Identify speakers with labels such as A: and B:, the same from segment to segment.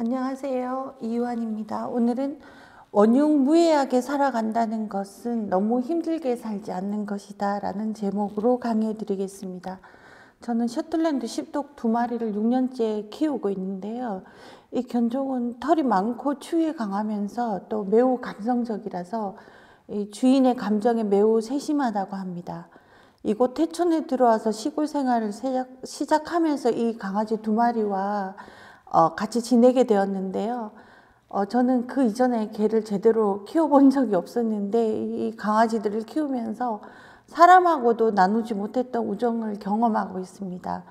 A: 안녕하세요. 이유한입니다. 오늘은 원흉무예하게 살아간다는 것은 너무 힘들게 살지 않는 것이다 라는 제목으로 강의해 드리겠습니다. 저는 셔틀랜드 십독 2마리를 6년째 키우고 있는데요. 이 견종은 털이 많고 추위에 강하면서 또 매우 감성적이라서 이 주인의 감정에 매우 세심하다고 합니다. 이곳 태촌에 들어와서 시골 생활을 시작하면서 이 강아지 2마리와 같이 지내게 되었는데요. 저는 그 이전에 개를 제대로 키워본 적이 없었는데 이 강아지들을 키우면서 사람하고도 나누지 못했던 우정을 경험하고 있습니다.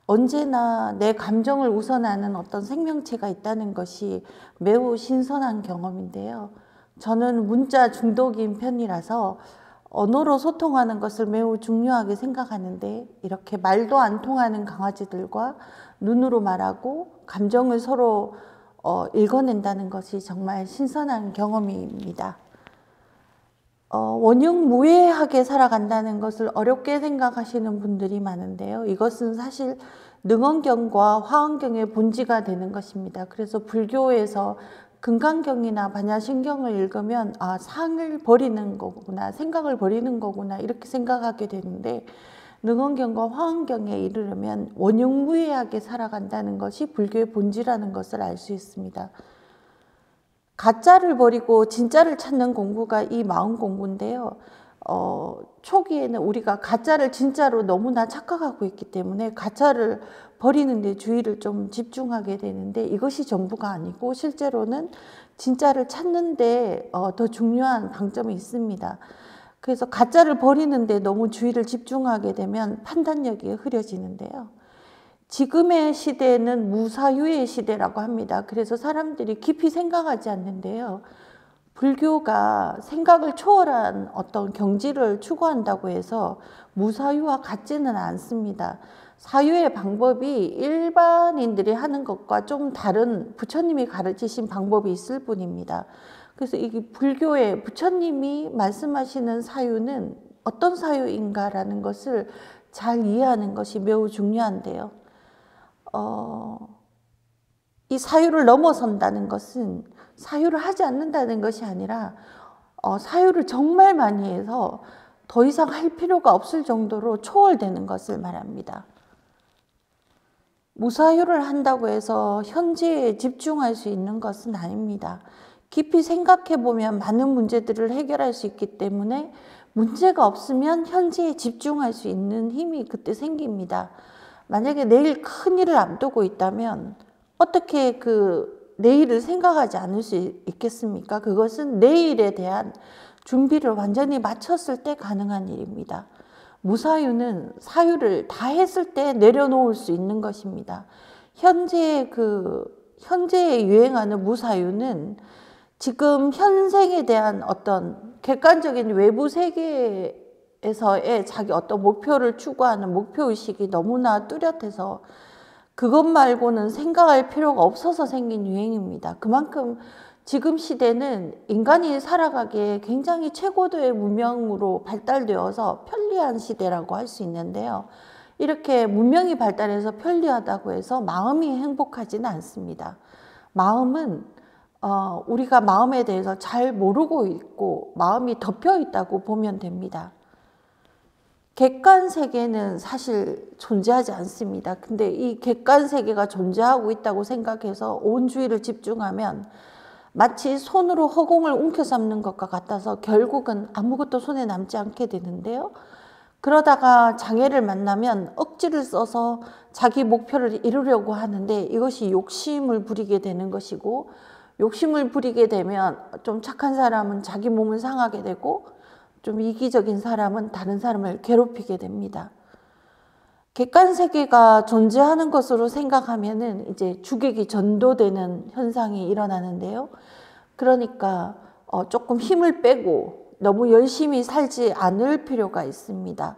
A: 언제나 내 감정을 우선하는 어떤 생명체가 있다는 것이 매우 신선한 경험인데요. 저는 문자 중독인 편이라서 언어로 소통하는 것을 매우 중요하게 생각하는데 이렇게 말도 안 통하는 강아지들과 눈으로 말하고 감정을 서로 읽어낸다는 것이 정말 신선한 경험입니다. 원흉무예하게 살아간다는 것을 어렵게 생각하시는 분들이 많은데요. 이것은 사실 능언경과 화엄경의 본지가 되는 것입니다. 그래서 불교에서 금강경이나 반야심경을 읽으면 상을 버리는 거구나, 생각을 버리는 거구나 이렇게 생각하게 되는데 능언경과 화엄경에 이르려면 원흉무예하게 살아간다는 것이 불교의 본질이라는 것을 알 수 있습니다. 가짜를 버리고 진짜를 찾는 공부가 이 마음 공부인데요. 초기에는 우리가 가짜를 진짜로 너무나 착각하고 있기 때문에 가짜를 버리는 데 주의를 좀 집중하게 되는데 이것이 전부가 아니고 실제로는 진짜를 찾는 데 더 중요한 방점이 있습니다. 그래서 가짜를 버리는 데 너무 주의를 집중하게 되면 판단력이 흐려지는데요. 지금의 시대는 무사유의 시대라고 합니다. 그래서 사람들이 깊이 생각하지 않는데요. 불교가 생각을 초월한 어떤 경지를 추구한다고 해서 무사유와 같지는 않습니다. 사유의 방법이 일반인들이 하는 것과 좀 다른 부처님이 가르치신 방법이 있을 뿐입니다. 그래서 이게 불교의 부처님이 말씀하시는 사유는 어떤 사유인가라는 것을 잘 이해하는 것이 매우 중요한데요. 이 사유를 넘어선다는 것은 사유를 하지 않는다는 것이 아니라 사유를 정말 많이 해서 더 이상 할 필요가 없을 정도로 초월되는 것을 말합니다. 무사유를 한다고 해서 현재에 집중할 수 있는 것은 아닙니다. 깊이 생각해 보면 많은 문제들을 해결할 수 있기 때문에 문제가 없으면 현재에 집중할 수 있는 힘이 그때 생깁니다. 만약에 내일 큰 일을 앞두고 있다면 어떻게 그 내일을 생각하지 않을 수 있겠습니까? 그것은 내일에 대한 준비를 완전히 마쳤을 때 가능한 일입니다. 무사유는 사유를 다 했을 때 내려놓을 수 있는 것입니다. 현재에 유행하는 무사유는 지금 현생에 대한 어떤 객관적인 외부 세계에서의 자기 어떤 목표를 추구하는 목표의식이 너무나 뚜렷해서 그것 말고는 생각할 필요가 없어서 생긴 유행입니다. 그만큼 지금 시대는 인간이 살아가기에 굉장히 최고도의 문명으로 발달되어서 편리한 시대라고 할 수 있는데요. 이렇게 문명이 발달해서 편리하다고 해서 마음이 행복하지는 않습니다. 마음은 우리가 마음에 대해서 잘 모르고 있고 마음이 덮여 있다고 보면 됩니다. 객관세계는 사실 존재하지 않습니다. 근데 이 객관세계가 존재하고 있다고 생각해서 온 주의를 집중하면 마치 손으로 허공을 움켜잡는 것과 같아서 결국은 아무것도 손에 남지 않게 되는데요. 그러다가 장애를 만나면 억지를 써서 자기 목표를 이루려고 하는데 이것이 욕심을 부리게 되는 것이고 욕심을 부리게 되면 좀 착한 사람은 자기 몸을 상하게 되고 좀 이기적인 사람은 다른 사람을 괴롭히게 됩니다. 객관세계가 존재하는 것으로 생각하면은 이제 주객이 전도되는 현상이 일어나는데요. 그러니까 조금 힘을 빼고 너무 열심히 살지 않을 필요가 있습니다.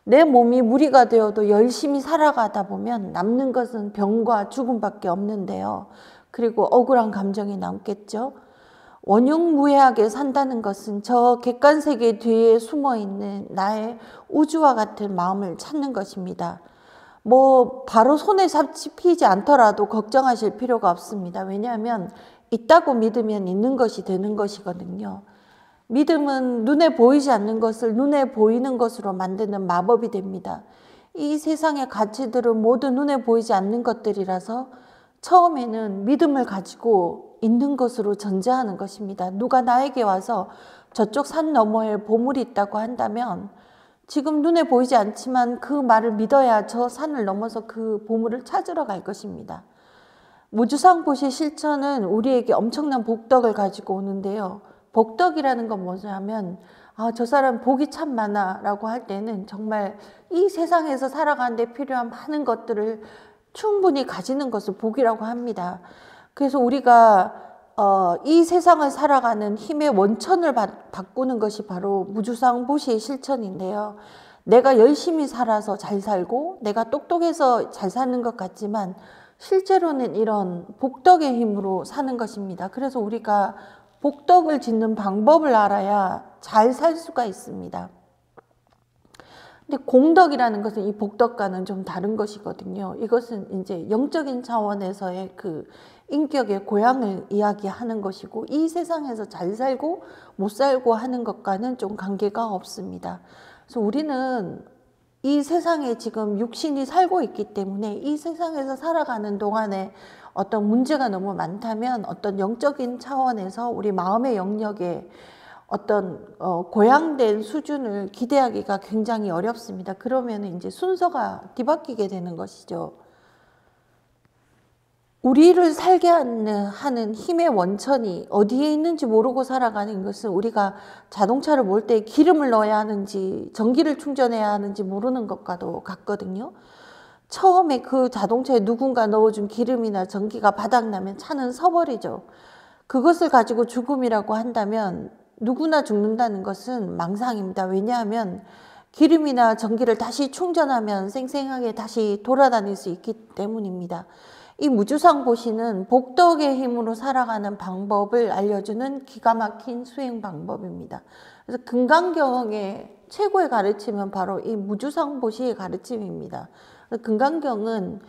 A: 내 몸이 무리가 되어도 열심히 살아가다 보면 남는 것은 병과 죽음밖에 없는데요. 그리고 억울한 감정이 남겠죠. 원흉무예하게 산다는 것은 저 객관세계 뒤에 숨어있는 나의 우주와 같은 마음을 찾는 것입니다. 뭐 바로 손에 잡히지 않더라도 걱정하실 필요가 없습니다. 왜냐하면 있다고 믿으면 있는 것이 되는 것이거든요. 믿음은 눈에 보이지 않는 것을 눈에 보이는 것으로 만드는 마법이 됩니다. 이 세상의 가치들은 모두 눈에 보이지 않는 것들이라서 처음에는 믿음을 가지고 있는 것으로 전제하는 것입니다. 누가 나에게 와서 저쪽 산 너머에 보물이 있다고 한다면 지금 눈에 보이지 않지만 그 말을 믿어야 저 산을 넘어서 그 보물을 찾으러 갈 것입니다. 무주상보시 실천은 우리에게 엄청난 복덕을 가지고 오는데요. 복덕이라는 건 뭐냐면 저 사람 복이 참 많아 라고 할 때는 정말 이 세상에서 살아가는데 필요한 많은 것들을 충분히 가지는 것을 복이라고 합니다. 그래서 우리가 이 세상을 살아가는 힘의 원천을 바꾸는 것이 바로 무주상보시의 실천인데요. 내가 열심히 살아서 잘 살고 내가 똑똑해서 잘 사는 것 같지만 실제로는 이런 복덕의 힘으로 사는 것입니다. 그래서 우리가 복덕을 짓는 방법을 알아야 잘 살 수가 있습니다. 근데 공덕이라는 것은 이 복덕과는 좀 다른 것이거든요. 이것은 이제 영적인 차원에서의 그 인격의 고향을 이야기하는 것이고 이 세상에서 잘 살고 못 살고 하는 것과는 좀 관계가 없습니다. 그래서 우리는 이 세상에 지금 육신이 살고 있기 때문에 이 세상에서 살아가는 동안에 어떤 문제가 너무 많다면 어떤 영적인 차원에서 우리 마음의 영역에 어떤 고양된 수준을 기대하기가 굉장히 어렵습니다. 그러면 이제 순서가 뒤바뀌게 되는 것이죠. 우리를 살게 하는 힘의 원천이 어디에 있는지 모르고 살아가는 것은 우리가 자동차를 몰 때 기름을 넣어야 하는지 전기를 충전해야 하는지 모르는 것과도 같거든요. 처음에 그 자동차에 누군가 넣어준 기름이나 전기가 바닥나면 차는 서버리죠. 그것을 가지고 죽음이라고 한다면 누구나 죽는다는 것은 망상입니다. 왜냐하면 기름이나 전기를 다시 충전하면 생생하게 다시 돌아다닐 수 있기 때문입니다. 이 무주상보시는 복덕의 힘으로 살아가는 방법을 알려주는 기가 막힌 수행 방법입니다. 그래서 금강경의 최고의 가르침은 바로 이 무주상보시의 가르침입니다. 금강경은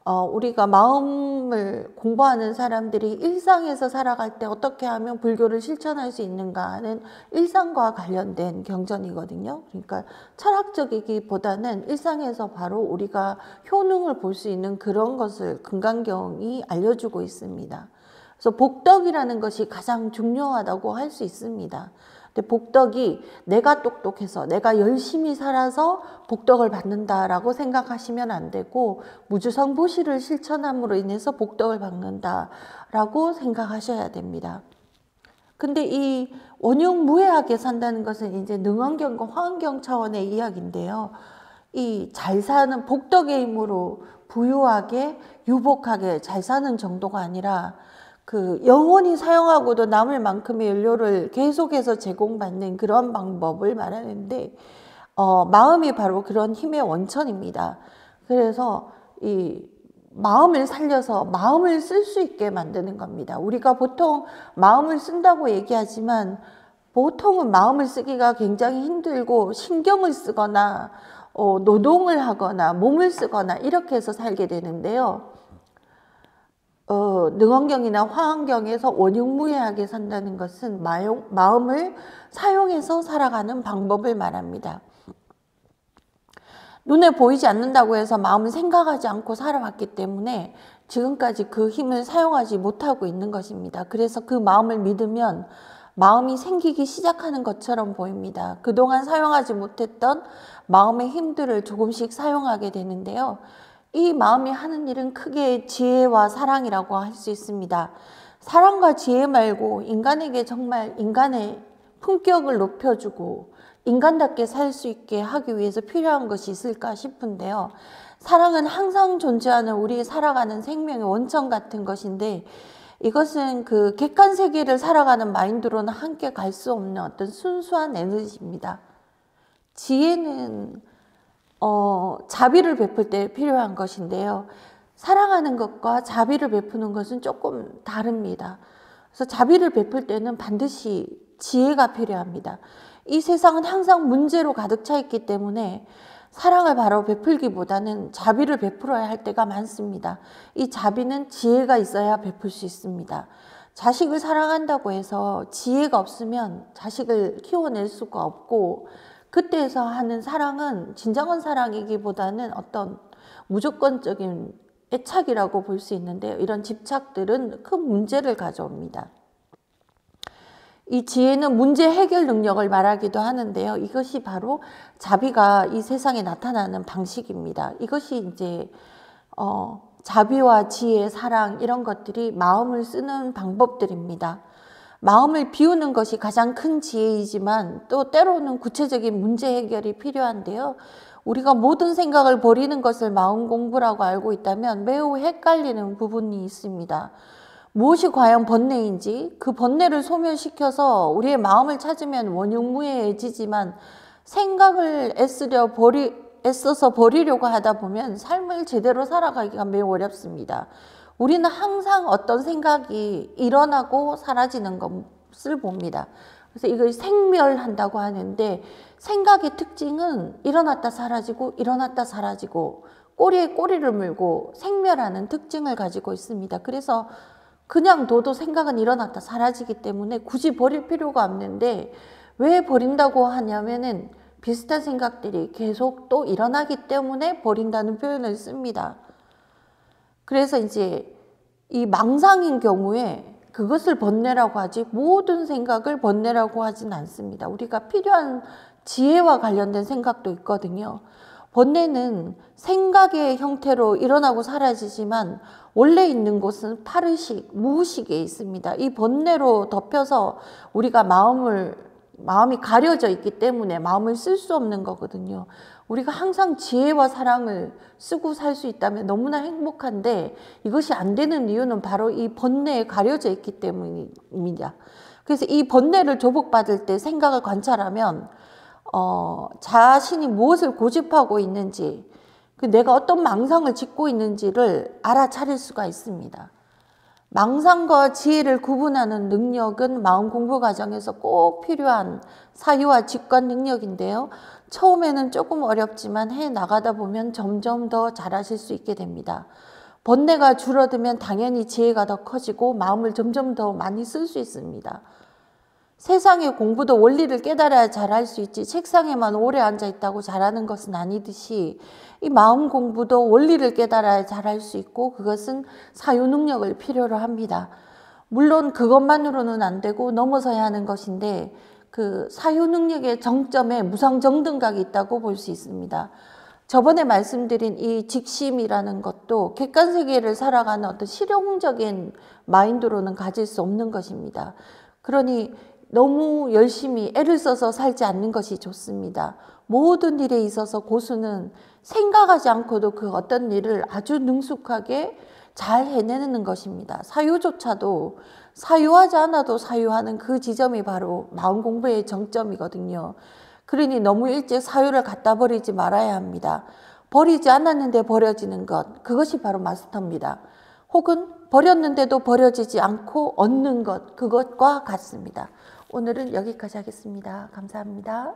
A: 우리가 마음을 공부하는 사람들이 일상에서 살아갈 때 어떻게 하면 불교를 실천할 수 있는가 하는 일상과 관련된 경전이거든요. 그러니까 철학적이기보다는 일상에서 바로 우리가 효능을 볼 수 있는 그런 것을 금강경이 알려주고 있습니다. 그래서 복덕이라는 것이 가장 중요하다고 할 수 있습니다. 근데 복덕이 내가 똑똑해서 내가 열심히 살아서 복덕을 받는다라고 생각하시면 안 되고 무주상보시를 실천함으로 인해서 복덕을 받는다라고 생각하셔야 됩니다. 근데 이 원흉무해하게 산다는 것은 이제 능원경과 화엄경 차원의 이야기인데요. 이 잘 사는 복덕의 힘으로 부유하게 유복하게 잘 사는 정도가 아니라 그 영원히 사용하고도 남을 만큼의 연료를 계속해서 제공받는 그런 방법을 말하는데 마음이 바로 그런 힘의 원천입니다. 그래서 이 마음을 살려서 마음을 쓸 수 있게 만드는 겁니다. 우리가 보통 마음을 쓴다고 얘기하지만 보통은 마음을 쓰기가 굉장히 힘들고 신경을 쓰거나 노동을 하거나 몸을 쓰거나 이렇게 해서 살게 되는데요. 능원경이나 화엄경에서 원흉무해하게 산다는 것은 마음을 사용해서 살아가는 방법을 말합니다. 눈에 보이지 않는다고 해서 마음을 생각하지 않고 살아왔기 때문에 지금까지 그 힘을 사용하지 못하고 있는 것입니다. 그래서 그 마음을 믿으면 마음이 생기기 시작하는 것처럼 보입니다. 그동안 사용하지 못했던 마음의 힘들을 조금씩 사용하게 되는데요. 이 마음이 하는 일은 크게 지혜와 사랑이라고 할 수 있습니다. 사랑과 지혜 말고 인간에게 정말 인간의 품격을 높여주고 인간답게 살 수 있게 하기 위해서 필요한 것이 있을까 싶은데요. 사랑은 항상 존재하는 우리 살아가는 생명의 원천 같은 것인데 이것은 그 객관 세계를 살아가는 마인드로는 함께 갈 수 없는 어떤 순수한 에너지입니다. 지혜는 자비를 베풀 때 필요한 것인데요. 사랑하는 것과 자비를 베푸는 것은 조금 다릅니다. 그래서 자비를 베풀 때는 반드시 지혜가 필요합니다. 이 세상은 항상 문제로 가득 차 있기 때문에 사랑을 바로 베풀기보다는 자비를 베풀어야 할 때가 많습니다. 이 자비는 지혜가 있어야 베풀 수 있습니다. 자식을 사랑한다고 해서 지혜가 없으면 자식을 키워낼 수가 없고, 그때에서 하는 사랑은 진정한 사랑이기보다는 어떤 무조건적인 애착이라고 볼 수 있는데요. 이런 집착들은 큰 문제를 가져옵니다. 이 지혜는 문제 해결 능력을 말하기도 하는데요. 이것이 바로 자비가 이 세상에 나타나는 방식입니다. 이것이 이제 자비와 지혜, 사랑 이런 것들이 마음을 쓰는 방법들입니다. 마음을 비우는 것이 가장 큰 지혜이지만 또 때로는 구체적인 문제 해결이 필요한데요. 우리가 모든 생각을 버리는 것을 마음 공부라고 알고 있다면 매우 헷갈리는 부분이 있습니다. 무엇이 과연 번뇌인지, 그 번뇌를 소멸시켜서 우리의 마음을 찾으면 원흉무해지지만 생각을 애써서 버리려고 하다 보면 삶을 제대로 살아가기가 매우 어렵습니다. 우리는 항상 어떤 생각이 일어나고 사라지는 것을 봅니다. 그래서 이걸 생멸한다고 하는데, 생각의 특징은 일어났다 사라지고 일어났다 사라지고 꼬리에 꼬리를 물고 생멸하는 특징을 가지고 있습니다. 그래서 그냥 둬도 생각은 일어났다 사라지기 때문에 굳이 버릴 필요가 없는데, 왜 버린다고 하냐면은 비슷한 생각들이 계속 또 일어나기 때문에 버린다는 표현을 씁니다. 그래서 이제 이 망상인 경우에 그것을 번뇌라고 하지, 모든 생각을 번뇌라고 하진 않습니다. 우리가 필요한 지혜와 관련된 생각도 있거든요. 번뇌는 생각의 형태로 일어나고 사라지지만 원래 있는 곳은 파르식, 무의식에 있습니다. 이 번뇌로 덮여서 우리가 마음이 가려져 있기 때문에 마음을 쓸 수 없는 거거든요. 우리가 항상 지혜와 사랑을 쓰고 살 수 있다면 너무나 행복한데, 이것이 안 되는 이유는 바로 이 번뇌에 가려져 있기 때문입니다. 그래서 이 번뇌를 조복받을 때 생각을 관찰하면 자신이 무엇을 고집하고 있는지, 내가 어떤 망상을 짓고 있는지를 알아차릴 수가 있습니다. 망상과 지혜를 구분하는 능력은 마음 공부 과정에서 꼭 필요한 사유와 직관 능력인데요. 처음에는 조금 어렵지만 해 나가다 보면 점점 더 잘하실 수 있게 됩니다. 번뇌가 줄어들면 당연히 지혜가 더 커지고 마음을 점점 더 많이 쓸 수 있습니다. 세상의 공부도 원리를 깨달아야 잘할 수 있지, 책상에만 오래 앉아 있다고 잘하는 것은 아니듯이 이 마음 공부도 원리를 깨달아야 잘할 수 있고, 그것은 사유 능력을 필요로 합니다. 물론 그것만으로는 안 되고 넘어서야 하는 것인데, 그 사유 능력의 정점에 무상정등각이 있다고 볼 수 있습니다. 저번에 말씀드린 이 직심이라는 것도 객관세계를 살아가는 어떤 실용적인 마인드로는 가질 수 없는 것입니다. 그러니 너무 열심히 애를 써서 살지 않는 것이 좋습니다. 모든 일에 있어서 고수는 생각하지 않고도 그 어떤 일을 아주 능숙하게 잘 해내는 것입니다. 사유조차도 사유하지 않아도 사유하는 그 지점이 바로 마음 공부의 정점이거든요. 그러니 너무 일찍 사유를 갖다 버리지 말아야 합니다. 버리지 않았는데 버려지는 것, 그것이 바로 마스터입니다. 혹은 버렸는데도 버려지지 않고 얻는 것, 그것과 같습니다. 오늘은 여기까지 하겠습니다. 감사합니다.